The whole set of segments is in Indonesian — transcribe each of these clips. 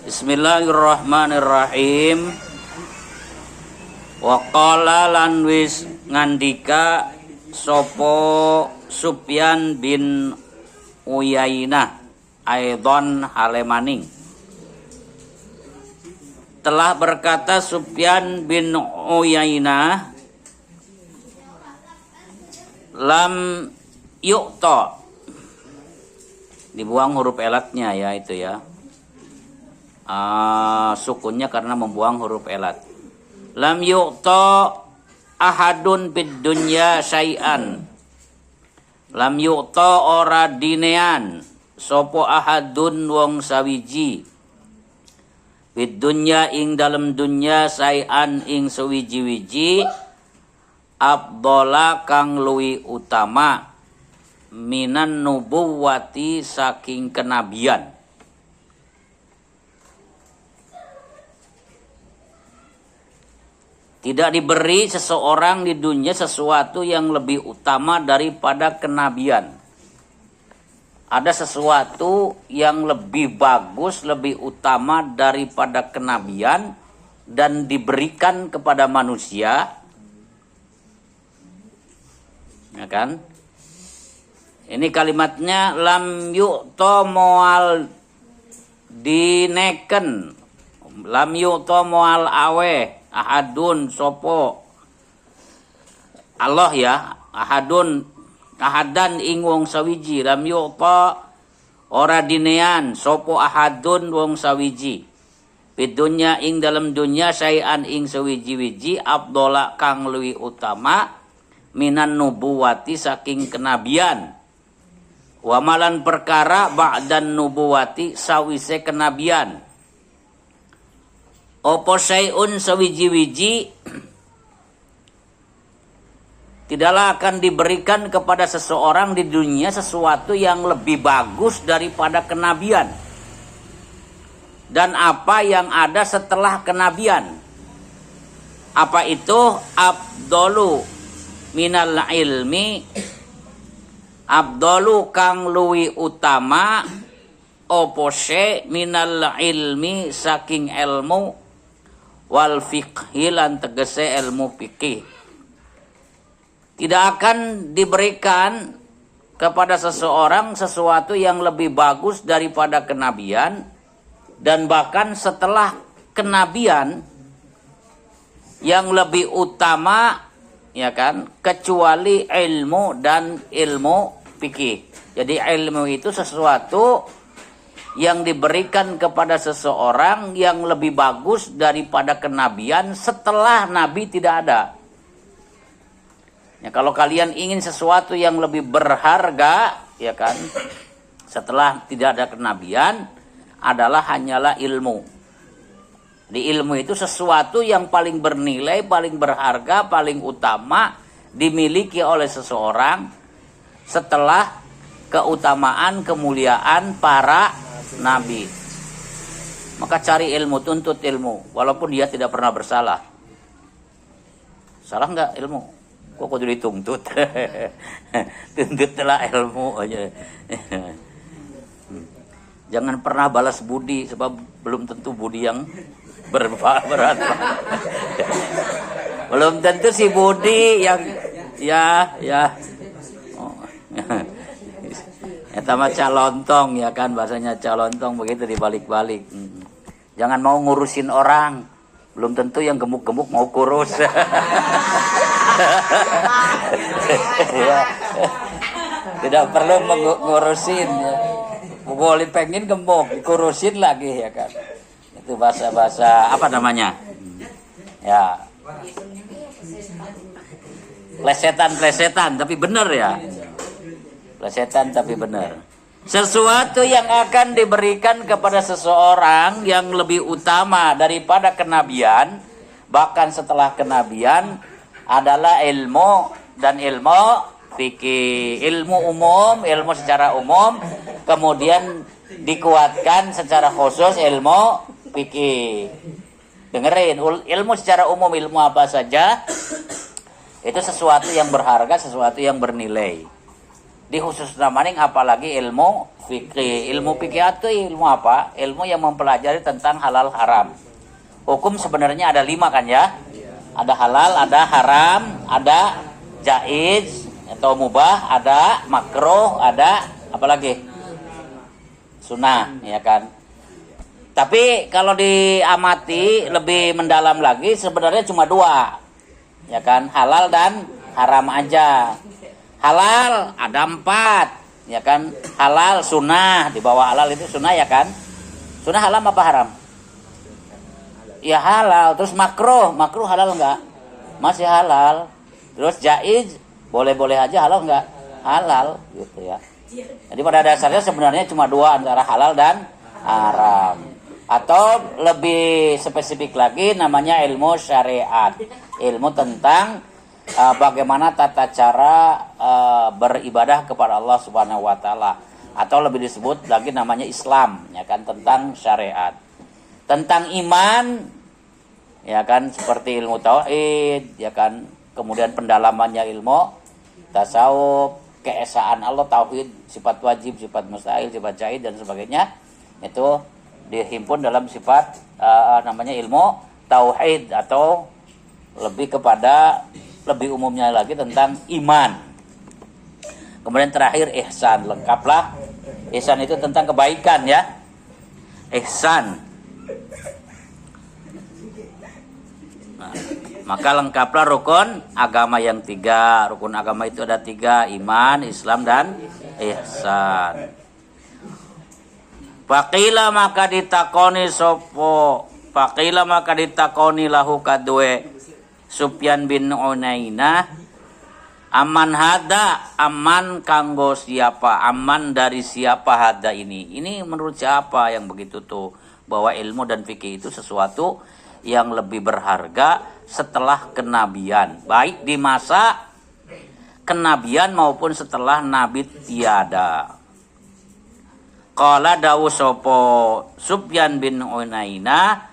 Bismillahirrahmanirrahim. Wa qala lan wis ngandika sapa Sufyan bin Uyainah aidon halemaning. Telah berkata Sufyan bin Uyainah, lam yu'ta, dibuang huruf elatnya ya, itu ya, sukunnya karena membuang huruf elat. Lam yu'ta ahadun bid dunya syai'an, lam yu'ta ora dinean sopo ahadun wong sawiji bid dunya ing dalam dunya syai'an ing sewiji-wiji abdola kang luwi utama minan nubuwati saking kenabian. Tidak diberi seseorang di dunia sesuatu yang lebih utama daripada kenabian. Ada sesuatu yang lebih bagus, lebih utama daripada kenabian dan diberikan kepada manusia. Ya kan? Ini kalimatnya lam yu'ta moal dineken, lam yu'ta moal awe ahadun sopo Allah ya, ahadan ing wong sawiji, lam yu'ta ora dinean sopo ahadun wong sawiji bidunya ing dalam dunya syai'an ing sawiji-wiji abdola kang luwi utama minan nubuwati saking kenabian. Wamalan perkara ba'dan nubuwati sawise kenabian. Opo syai'un sawiji-wiji tidaklah akan diberikan kepada seseorang di dunia sesuatu yang lebih bagus daripada kenabian. Dan apa yang ada setelah kenabian? Apa itu? Abdolu minal ilmi, abdolu kang luwi utama opo syai' minal ilmi saking ilmu wal fiqhi lan tegese ilmu fikih. Tidak akan diberikan kepada seseorang sesuatu yang lebih bagus daripada kenabian, dan bahkan setelah kenabian yang lebih utama, ya kan, kecuali ilmu dan ilmu fikih. Jadi ilmu itu sesuatu yang diberikan kepada seseorang yang lebih bagus daripada kenabian setelah nabi tidak ada. Ya, kalau kalian ingin sesuatu yang lebih berharga, ya kan, setelah tidak ada kenabian, adalah hanyalah ilmu. Di ilmu itu sesuatu yang paling bernilai, paling berharga, paling utama dimiliki oleh seseorang setelah keutamaan, kemuliaan para nabi. Maka cari ilmu, tuntut ilmu, walaupun dia tidak pernah bersalah. Salah nggak ilmu? Kok kudu dituntut? Tuntutlah ilmu aja. Jangan pernah balas budi, sebab belum tentu budi yang berat. Belum tentu si budi yang ya. Oh. Eta mah calontong, ya kan, bahasanya calontong begitu dibalik-balik. Jangan mau ngurusin orang, belum tentu yang gemuk-gemuk mau kurus. Ya. Tidak perlu ngurusin, ya. Boleh pengen gemuk, dikurusin lagi, ya kan. Itu bahasa-bahasa apa namanya? Ya. Plesetan, tapi benar ya. Plesetan tapi benar. Sesuatu yang akan diberikan kepada seseorang yang lebih utama daripada kenabian, bahkan setelah kenabian, adalah ilmu dan ilmu fikih. Ilmu umum, ilmu secara umum, kemudian dikuatkan secara khusus ilmu fikih. Dengerin, ilmu secara umum, ilmu apa saja, itu sesuatu yang berharga, sesuatu yang bernilai. Di khusus namaning apalagi ilmu fikih. Ilmu fikih itu ilmu apa? Ilmu yang mempelajari tentang halal haram. Hukum sebenarnya ada 5 kan ya? Ada halal, ada haram, ada jaiz atau mubah, ada makruh, ada apalagi sunnah, ya kan? Tapi kalau diamati lebih mendalam lagi sebenarnya cuma 2, ya kan? Halal dan haram aja. Halal ada 4, ya kan? Halal sunnah, di bawah halal itu sunnah, ya kan? Sunnah halal apa haram? Ya halal. Terus makruh halal enggak? Masih halal. Terus jaiz boleh-boleh aja, halal enggak? Halal gitu ya. Jadi pada dasarnya sebenarnya cuma 2 antara halal dan haram. Atau lebih spesifik lagi namanya ilmu syariat. Ilmu tentang bagaimana tata cara beribadah kepada Allah Subhanahu wa taala, atau lebih disebut lagi namanya Islam, ya kan, tentang syariat. Tentang iman, ya kan, seperti ilmu tauhid, ya kan, kemudian pendalamannya ilmu tasawuf, keesaan Allah, tauhid, sifat wajib, sifat mustahil, sifat jahid dan sebagainya. Itu dihimpun dalam sifat namanya ilmu tauhid, atau lebih umumnya lagi tentang iman. Kemudian terakhir ihsan, lengkaplah. Ihsan itu tentang kebaikan ya. Ihsan. Nah, maka lengkaplah rukun agama yang 3. Rukun agama itu ada 3, iman, Islam dan ihsan. Faqila maka ditakoni lahu kadue Sufyan bin Unainah, aman hada, aman kanggo siapa, aman dari siapa hada ini. Ini menurut siapa yang begitu tuh, bahwa ilmu dan fikih itu sesuatu yang lebih berharga setelah kenabian, baik di masa kenabian maupun setelah nabi tiada. Qala dawu sopo Sufyan bin Unainah,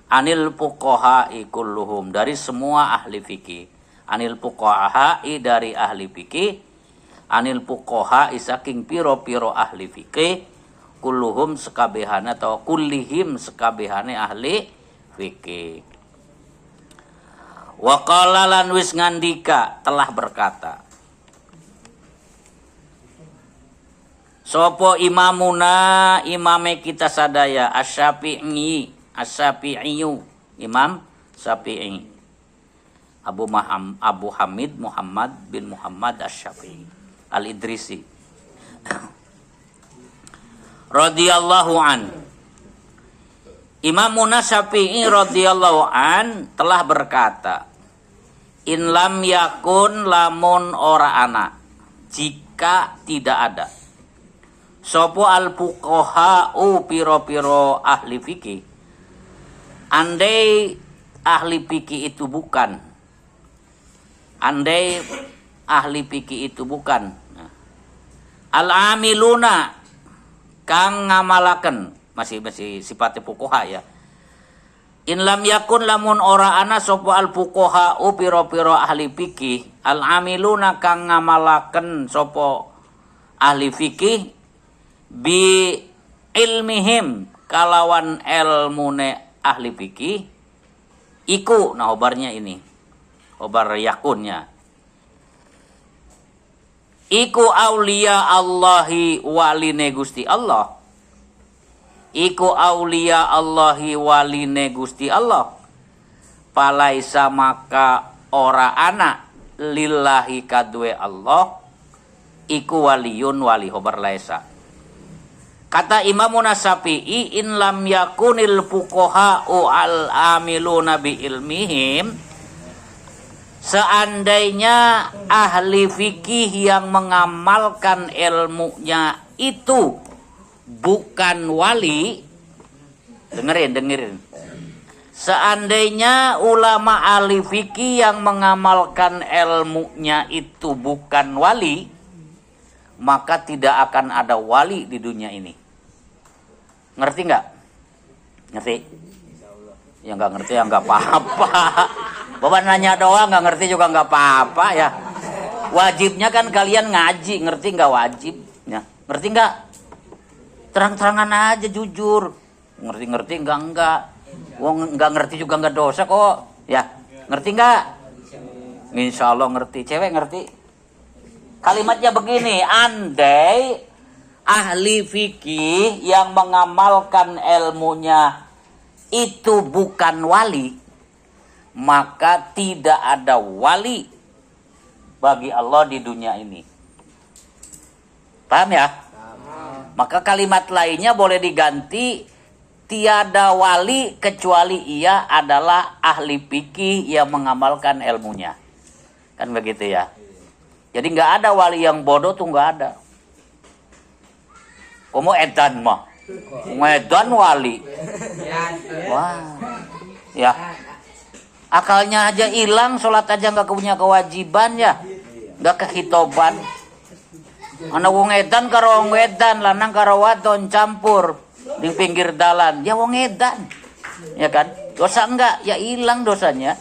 anil fuqaha'i kulluhum, dari semua ahli fikih. Anil fuqaha'i dari ahli fikih, anil fuqaha'i saking piro-piro ahli fikih, kulluhum sekabehane atau kullihim sekabehane ahli fikih. Wa qala lan wis ngandika, telah berkata sopo imamuna, imame kita sadaya, Asy-Syafi'i, Imam Syafi'i, Abu Hamid Muhammad bin Muhammad Asy-Syafi'i Al-Idrisi radhiyallahu an. Imamuna Syafi'i radhiyallahu an telah berkata, in lam yakun, lamun ora ana, jika tidak ada, sopo al fuqaha'u, piro-piro ahli fikih. Andai ahli fikih itu bukan, al-amiluna kang ngamalaken, masih sifatnya fuqaha ya. In lam yakun, lamun ora ana sopo al fuqaha'u, piro-piro ahli fikih, al-amiluna kang ngamalaken sopo ahli fikih, bi ilmihim, kalawan ilmune ahli fikih, iku, nah obarnya ini, obar yakunnya, iku aulia Allahi, waline Gusti Allah, iku aulia Allahi, waline Gusti Allah, palaisa maka ora ana, lillahi kadue Allah, iku waliyun, wali, obar laisa. Kata Imamuna Syafi'i, in lam yakunil fuqaha'u al-amiluna bi ilmihim, seandainya ahli fikih yang mengamalkan ilmunya itu bukan wali, dengerin. Seandainya ulama ahli fikih yang mengamalkan ilmunya itu bukan wali, maka tidak akan ada wali di dunia ini. Ngerti nggak? Ngerti? Ya nggak ngerti ya nggak apa-apa. Bapak nanya doang, nggak ngerti juga nggak apa-apa ya. Wajibnya kan kalian ngaji, ngerti nggak wajibnya? Ngerti nggak? Terang-terangan aja jujur. Ngerti enggak. Wong nggak ngerti juga nggak dosa kok. Ya, ngerti nggak? Insya Allah ngerti. Cewek ngerti? Kalimatnya begini, andai ahli fikih yang mengamalkan ilmunya itu bukan wali, maka tidak ada wali bagi Allah di dunia ini. Paham ya? Maka kalimat lainnya boleh diganti, tiada wali kecuali ia adalah ahli fikih yang mengamalkan ilmunya. Kan begitu ya? Jadi nggak ada wali yang bodoh tuh nggak ada. Kamu edan mah, edan wali. Wah, ya. Akalnya aja hilang, sholat aja nggak punya kewajiban ya, nggak kehitoban. Anak wong edan karo wong edan, lanang karo wadon campur di pinggir dalan, ya wong edan, ya kan? Dosa enggak? Ya hilang dosanya.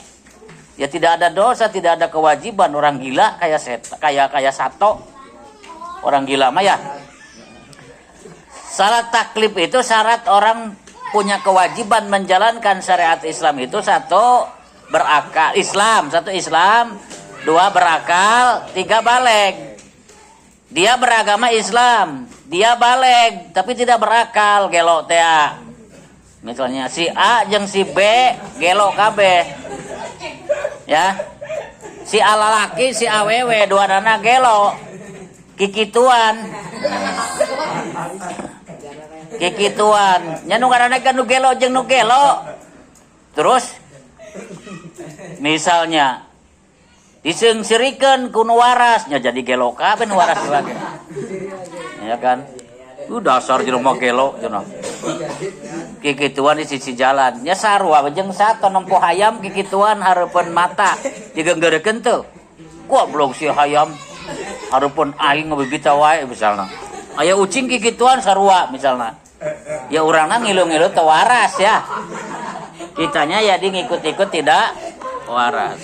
Ya tidak ada dosa, tidak ada kewajiban. Orang gila kayak sato. Orang gila mah ya. Syarat taklif itu syarat orang punya kewajiban menjalankan syariat Islam itu satu berakal, satu Islam, dua berakal, tiga baligh. Dia beragama Islam, dia baligh tapi tidak berakal, gelo teh. Misalnya si A jeung si B gelo kabeh. Ya. Si A lalaki, si awewe duanana gelo. Kikituan. Kikituan. Nya nu ngaranna kan nu gelo jeung nu gelo. Terus misalnya diseungsirikeun ku nu warasnya jadi gelo kabeh nu waras lagi. Ya kan? Dasar jelema gelo cenah. Kikituan di sisi jalan. Nya sarua jeung sato nempo hayam kikituan hareupeun mata digenggeureukeun teu. Goblok si hayam hareupeun aing ngabibita wae misalna. Aya ucing kikituan sarua misalna. Ya urangna ngilu-ngilu teu waras ya. Kitanya ya di ngikut-ikut tidak waras.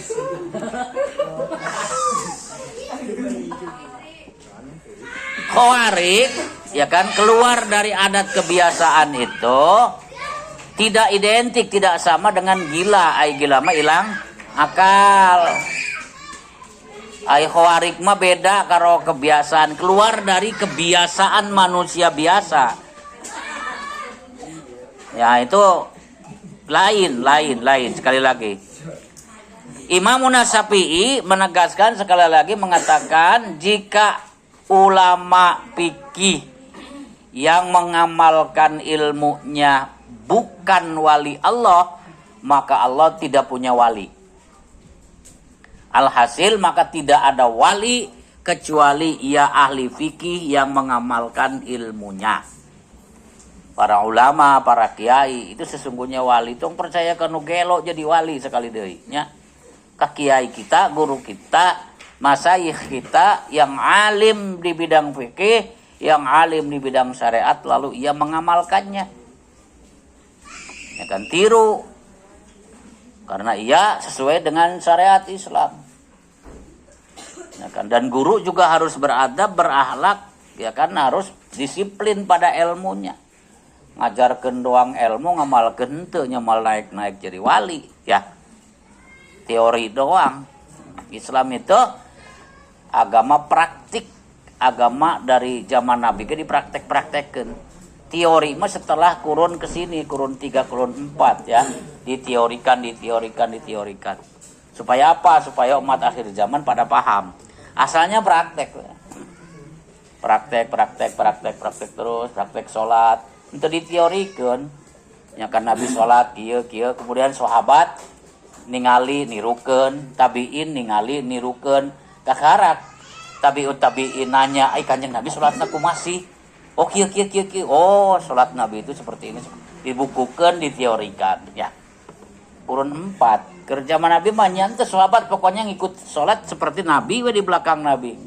Khawarij ya kan keluar dari adat kebiasaan itu tidak identik, tidak sama dengan gila. Ai gila mah ilang akal. Ai khawarij mah beda karo kebiasaan, keluar dari kebiasaan manusia biasa. Ya itu lain sekali lagi. Imam Syafi'i menegaskan sekali lagi mengatakan jika ulama fikih yang mengamalkan ilmunya bukan wali Allah, maka Allah tidak punya wali. Alhasil maka tidak ada wali kecuali ia ahli fikih yang mengamalkan ilmunya. Para ulama, para kiai itu sesungguhnya wali. Tong percaya kanu gelo jadi wali sekali deui nya. Ka kiai kita, guru kita, masyayikh kita yang alim di bidang fikih, yang alim di bidang syariat lalu ia mengamalkannya. Ya kan tiru. Karena ia sesuai dengan syariat Islam. Ya kan dan guru juga harus beradab, berakhlak, ya kan harus disiplin pada ilmunya. Ngajarkeun doang ilmu ngamalkeun teu nyamal naik-naik jadi wali, ya. Teori doang. Islam itu agama praktik, agama dari zaman Nabi ke dipraktek-praktekkeun. Teori mah setelah kurun ke sini, kurun 3, kurun 4 ya, diteorikan. Supaya apa? Supaya umat akhir zaman pada paham. Asalnya praktek. Praktek terus, praktek salat. Untuk diteorikan, ya kan Nabi sholat kieu kemudian sahabat ningali nirukeun, tabiin ningali nirukeun, kakarak tabiin nanya, kanjeng Nabi sholatna kumasih? Oh kieu. Oh sholat Nabi itu seperti ini, dibukukan, diteorikan, ya. Kurun 4 kerja Nabi mah nyantai sahabat pokoknya ngikut sholat seperti Nabi we di belakang Nabi.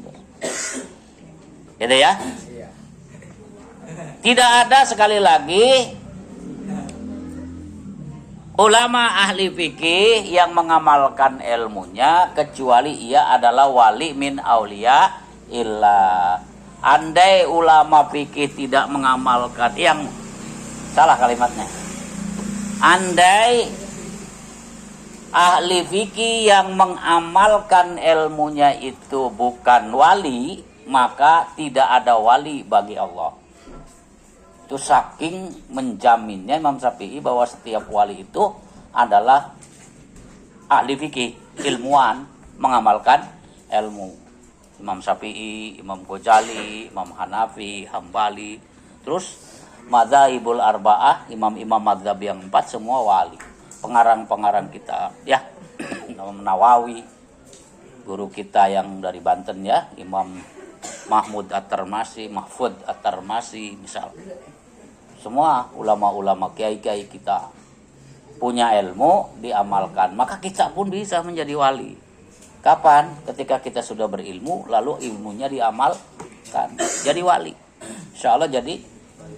Gitu ya. Tidak ada sekali lagi ulama ahli fikih yang mengamalkan ilmunya kecuali ia adalah wali min aulia illa. Andai ulama fikih tidak mengamalkan, yang salah kalimatnya, andai ahli fikih yang mengamalkan ilmunya itu bukan wali, maka tidak ada wali bagi Allah. Itu saking menjaminnya Imam Syafi'i bahwa setiap wali itu adalah ahli fikih, ilmuwan, mengamalkan ilmu. Imam Syafi'i, Imam Ghazali, Imam Hanafi, Hambali, terus Madzhabul Arba'ah, imam-imam madzhab yang 4 semua wali. Pengarang-pengarang kita, ya, Imam Nawawi, guru kita yang dari Banten ya, Imam Mahfud At-Tarmasi, misal. Semua ulama-ulama kiai-kiai kita punya ilmu, diamalkan, maka kita pun bisa menjadi wali. Kapan? Ketika kita sudah berilmu, lalu ilmunya diamalkan, jadi wali. Insya Allah jadi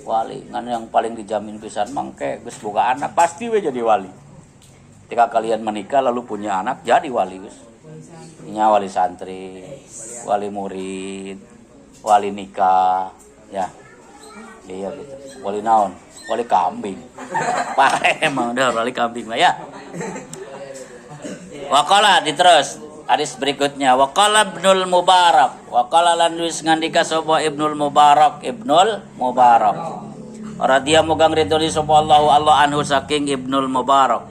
wali. Kan yang paling dijamin pisan mangke geus boga anak pasti we jadi wali. Ketika kalian menikah lalu punya anak, jadi wali geus. Nya wali santri, wali murid, wali nikah, ya. Iya gitu. Wali naon? Wali kambing. Pak emang udah wali kambing lah ya. Waqala diterus. Hadis berikutnya, waqala Ibnul Mubarak, waqala lan wis ngandika sapa Ibnul Mubarak, radhiya mugang ridhoni sapa Allah anhu saking Ibnul Mubarak.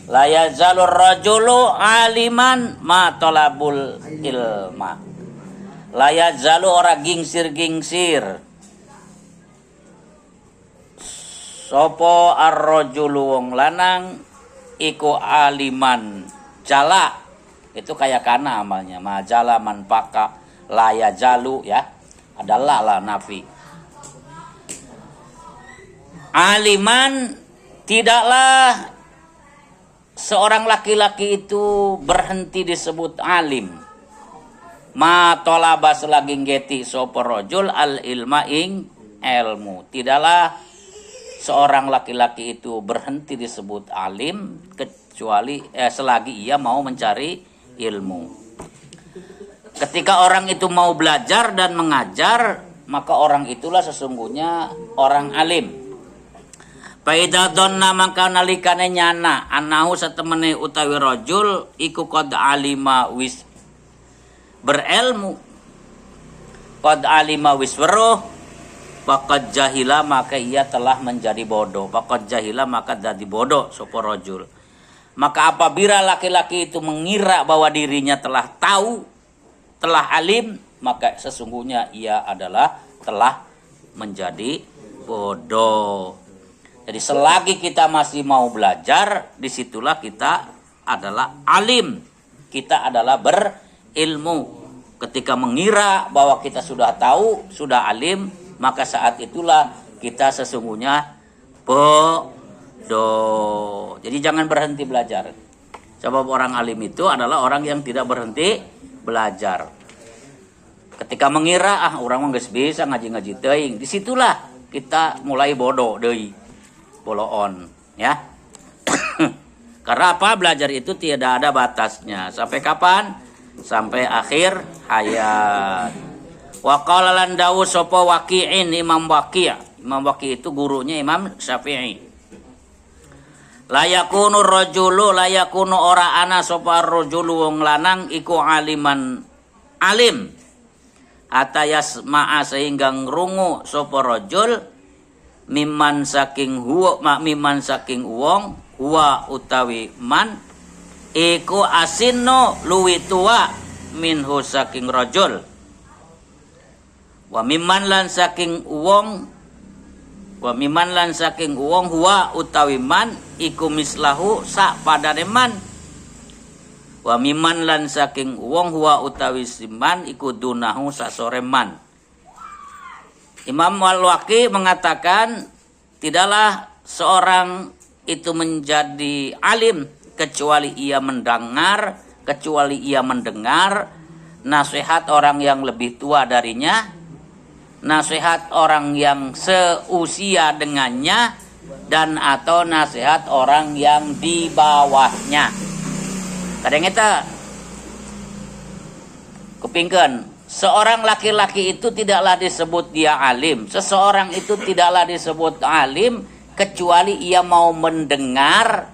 La yazalur rajulu aliman ma talabul ilma. La yazalu ora gingsir-gingsir sapa ar-rajulu wong lanang iku aliman jala. Itu kayak kana amalnya, majala manpaka laya jalu ya, adalah lah nafi. Aliman, tidaklah seorang laki-laki itu berhenti disebut alim. Ma tolaba selagi ngeti sapa rajul al ilma ing ilmu. Tidaklah seorang laki-laki itu berhenti disebut alim kecuali selagi ia mau mencari ilmu. Ketika orang itu mau belajar dan mengajar, maka orang itulah sesungguhnya orang alim. Faida donna maka nalikane nyana anahu satemene utawi rajul iku qad alima wis berilmu, qad alima wis weruh, faqad jahila maka ia telah menjadi bodoh, faqad jahila maka jadi bodoh sapa rajul. Maka apabila laki-laki itu mengira bahwa dirinya telah tahu, telah alim, maka sesungguhnya ia adalah telah menjadi bodoh. Jadi selagi kita masih mau belajar, disitulah kita adalah alim. Kita adalah berilmu. Ketika mengira bahwa kita sudah tahu, sudah alim, maka saat itulah kita sesungguhnya bodoh. Jadi jangan berhenti belajar. Sebab orang alim itu adalah orang yang tidak berhenti belajar. Ketika mengira orang mah geus bisa ngaji-ngaji teuing, disitulah kita mulai bodoh deui. Boloon, ya. Karena apa? Belajar itu tidak ada batasnya. Sampai kapan? Sampai akhir hayat. Wa qala lan dawu sapa Waqi'in Imam Waqi'. Imam Waqi' itu gurunya Imam Syafi'i. Layakunu rajulu layakunu ora ana sapa rajulu wong lanang iku aliman alim atayas ma'a sehingga ngrungu sapa rajul miman saking wong huwa utawi man iku asinno luwi tua minhu saking rajul wa miman lan saking wong huwa utawi man iku mislahu sak padane man wa miman lan saking wong huwa utawi siman iku dunahu sak sore man. Imam Al-Waqi mengatakan tidaklah seorang itu menjadi alim kecuali ia mendengar nasihat orang yang lebih tua darinya, nasihat orang yang seusia dengannya, dan atau nasihat orang yang di bawahnya. Kadang kita kupingkan, seorang laki-laki itu tidaklah disebut dia alim. Seseorang itu tidaklah disebut alim kecuali ia mau mendengar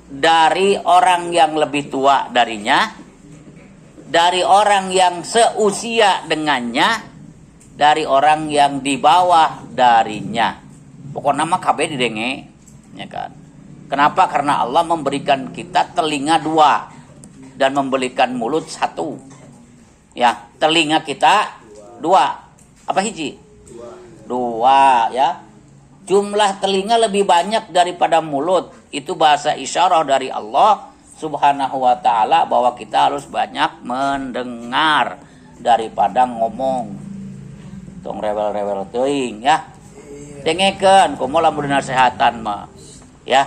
dari orang yang lebih tua darinya, dari orang yang seusia dengannya, dari orang yang di bawah darinya. Pokoknya mah kabeh didenge, ya kan? Kenapa? Karena Allah memberikan kita telinga 2 dan memberikan mulut 1. Ya, telinga kita 2. Apa hiji? 2 ya. Jumlah telinga lebih banyak daripada mulut. Itu bahasa isyarah dari Allah Subhanahu wa ta'ala bahwa kita harus banyak mendengar daripada ngomong. Tong rewel-rewel teuing ya. Dengekeun kumaha lamun nasehatan mah. Ya.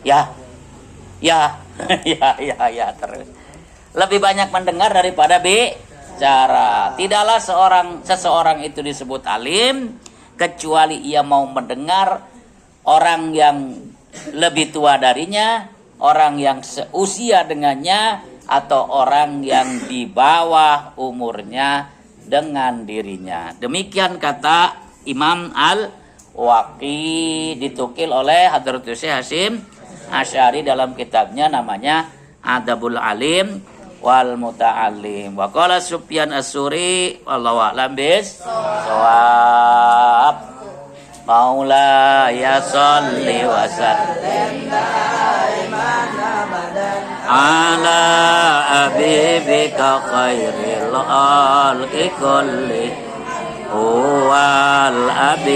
Ya. Ya. ya terus. Lebih banyak mendengar daripada bicara. Tidaklah seseorang itu disebut alim kecuali ia mau mendengar orang yang lebih tua darinya, orang yang seusia dengannya, atau orang yang di bawah umurnya dengan dirinya. Demikian kata Imam Al-Waqi, ditukil oleh Hadratus Syekh Hasyim Asy'ari dalam kitabnya namanya Adabul Alim wal Muta'allim. Wa qala Sufyan As-Suri wallahu a'lam bis-shawab. Maula ya sholli wa sallim ala habibika khairil khalqi kulli huwal habib.